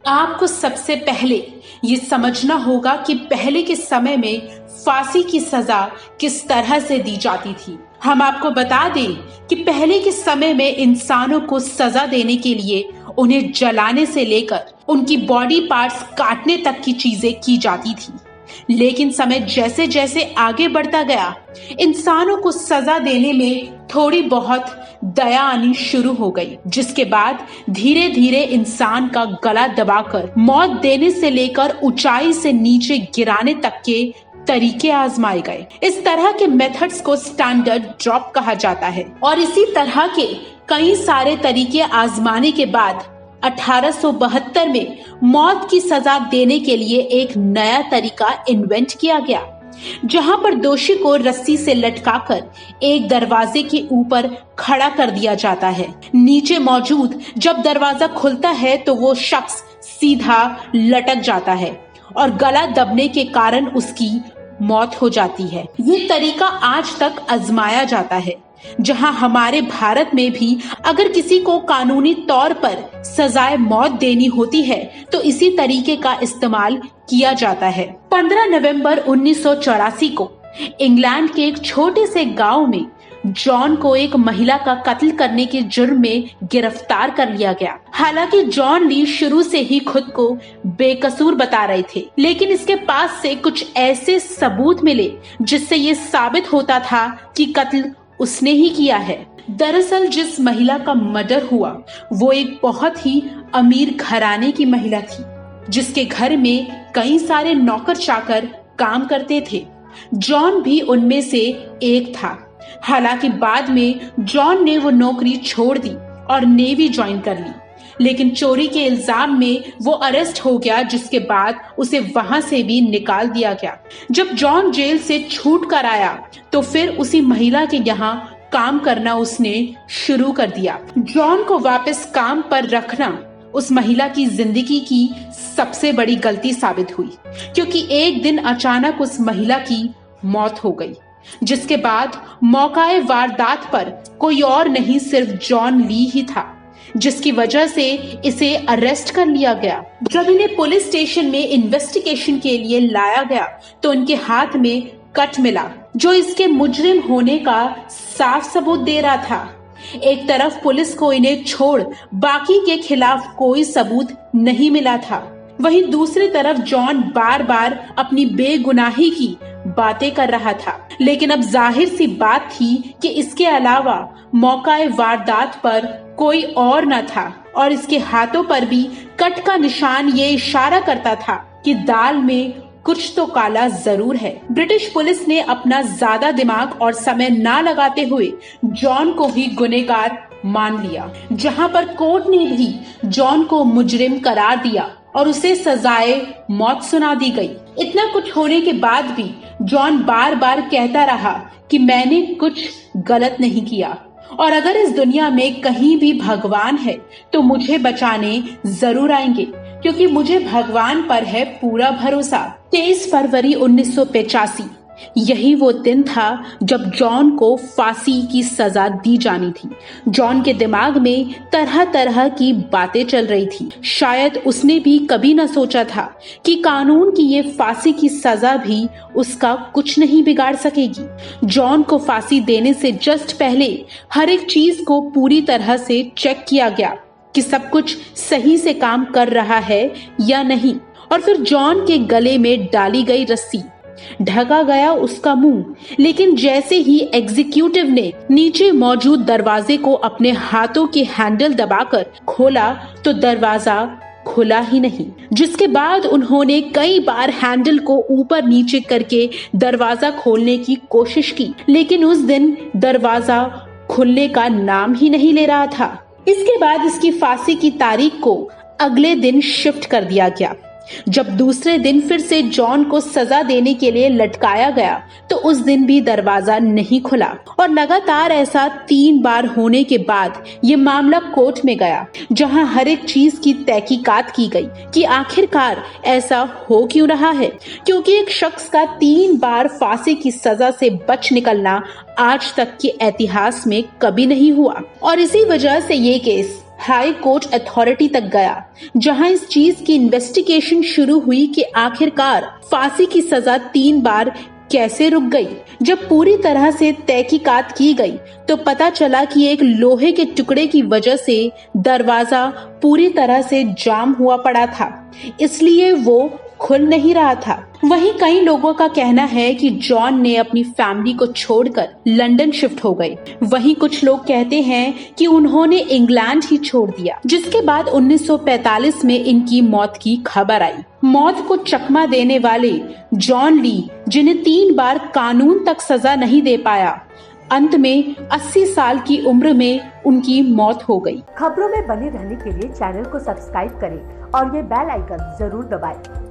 आपको सबसे पहले ये समझना होगा कि पहले के समय में फांसी की सजा किस तरह से दी जाती थी। हम आपको बता दें कि पहले के समय में इंसानों को सजा देने के लिए उन्हें जलाने से लेकर उनकी बॉडी पार्ट्स काटने तक की चीजें की जाती थी। लेकिन समय जैसे जैसे आगे बढ़ता गया, इंसानों को सजा देने में थोड़ी बहुत दया आनी शुरू हो गई, जिसके बाद धीरे धीरे इंसान का गला दबाकर मौत देने से लेकर ऊंचाई से नीचे गिराने तक के तरीके आजमाए गए। इस तरह के मेथड्स को स्टैंडर्ड ड्रॉप कहा जाता है और इसी तरह के कई सारे तरीके आजमाने के बाद 1872 में मौत की सजा देने के लिए एक नया तरीका इन्वेंट किया गया, जहां पर दोषी को रस्सी से लटकाकर एक दरवाजे के ऊपर खड़ा कर दिया जाता है। नीचे मौजूद जब दरवाजा खुलता है तो वो शख्स सीधा लटक जाता है और गला दबने के कारण उसकी मौत हो जाती है। ये तरीका आज तक आजमाया जाता है, जहां हमारे भारत में भी अगर किसी को कानूनी तौर पर सजाए मौत देनी होती है तो इसी तरीके का इस्तेमाल किया जाता है। 15 नवंबर 1984 को इंग्लैंड के एक छोटे से गांव में जॉन को एक महिला का कत्ल करने के जुर्म में गिरफ्तार कर लिया गया। हालांकि जॉन ली शुरू से ही खुद को बेकसूर बता रहे थे, लेकिन इसके पास से कुछ ऐसे सबूत मिले जिससे ये साबित होता था कि कत्ल उसने ही किया है। दरअसल जिस महिला का मर्डर हुआ वो एक बहुत ही अमीर घराने की महिला थी, जिसके घर में कई सारे नौकर चाकर काम करते थे। जॉन भी उनमें से एक था। हालांकि बाद में जॉन ने वो नौकरी छोड़ दी और नेवी ज्वाइन कर ली, लेकिन चोरी के इल्जाम में वो अरेस्ट हो गया, जिसके बाद उसे वहां से भी निकाल दिया गया। जब जॉन जेल से छूट कर आया तो फिर उसी महिला के यहाँ काम करना उसने शुरू कर दिया। जॉन को वापस काम पर रखना उस महिला की जिंदगी की सबसे बड़ी गलती साबित हुई, क्योंकि एक दिन अचानक उस महिला की मौत हो गई, जिसके बाद मौकाए वारदात पर कोई और नहीं सिर्फ जॉन ली ही था, जिसकी वजह से इसे अरेस्ट कर लिया गया। जब इन्हें पुलिस स्टेशन में इन्वेस्टिगेशन के लिए लाया गया तो उनके हाथ में कट मिला, जो इसके मुजरिम होने का साफ सबूत दे रहा था। एक तरफ पुलिस को इन्हें छोड़ बाकी के खिलाफ कोई सबूत नहीं मिला था, वहीं दूसरी तरफ जॉन बार बार अपनी बेगुनाही की बातें कर रहा था। लेकिन अब जाहिर सी बात थी कि इसके अलावा मौकाए वारदात पर कोई और न था और इसके हाथों पर भी कट का निशान ये इशारा करता था कि दाल में कुछ तो काला जरूर है। ब्रिटिश पुलिस ने अपना ज्यादा दिमाग और समय ना लगाते हुए जॉन को ही गुनहगार मान लिया, जहां पर कोर्ट ने भी जॉन को मुजरिम करार दिया और उसे सजाए मौत सुना दी गई। इतना कुछ होने के बाद भी जॉन बार बार कहता रहा कि मैंने कुछ गलत नहीं किया और अगर इस दुनिया में कहीं भी भगवान है तो मुझे बचाने जरूर आएंगे, क्योंकि मुझे भगवान पर है पूरा भरोसा। 23 फरवरी 1985 यही वो दिन था जब जॉन को फांसी की सजा दी जानी थी। जॉन के दिमाग में तरह तरह की बातें चल रही थी। शायद उसने भी कभी न सोचा था कि कानून की ये फांसी की सजा भी उसका कुछ नहीं बिगाड़ सकेगी। जॉन को फांसी देने से जस्ट पहले हर एक चीज को पूरी तरह से चेक किया गया कि सब कुछ सही से काम कर रहा है या नहीं, और फिर जॉन के गले में डाली गई रस्सी, ढका गया उसका मुंह। लेकिन जैसे ही एग्जीक्यूटिव ने नीचे मौजूद दरवाजे को अपने हाथों के हैंडल दबाकर खोला तो दरवाजा खुला ही नहीं, जिसके बाद उन्होंने कई बार हैंडल को ऊपर नीचे करके दरवाजा खोलने की कोशिश की, लेकिन उस दिन दरवाजा खुलने का नाम ही नहीं ले रहा था। इसके बाद इसकी फांसी की तारीख को अगले दिन शिफ्ट कर दिया गया। जब दूसरे दिन फिर से जॉन को सजा देने के लिए लटकाया गया तो उस दिन भी दरवाजा नहीं खुला और लगातार ऐसा 3 बार होने के बाद ये मामला कोर्ट में गया, जहां हर एक चीज की तहकीकात की गई कि आखिरकार ऐसा हो क्यों रहा है, क्योंकि एक शख्स का 3 बार फांसी की सजा से बच निकलना आज तक के इतिहास में कभी नहीं हुआ और इसी वजह से ये केस हाई कोर्ट अथॉरिटी तक गया, जहां इस चीज की इन्वेस्टिगेशन शुरू हुई कि आखिरकार फांसी की सजा 3 बार कैसे रुक गई। जब पूरी तरह से तहकीकात की गई तो पता चला कि एक लोहे के टुकड़े की वजह से दरवाजा पूरी तरह से जाम हुआ पड़ा था, इसलिए वो खुल नहीं रहा था। वहीं कई लोगों का कहना है कि जॉन ने अपनी फैमिली को छोड़कर लंदन शिफ्ट हो गए। वहीं कुछ लोग कहते हैं कि उन्होंने इंग्लैंड ही छोड़ दिया, जिसके बाद 1945 में इनकी मौत की खबर आई। मौत को चकमा देने वाले जॉन ली, जिन्हें 3 बार कानून तक सजा नहीं दे पाया, अंत में 80 साल की उम्र में उनकी मौत हो गई। खबरों में बने रहने के लिए चैनल को सब्सक्राइब करें और ये बेल आइकन जरूर दबाएं।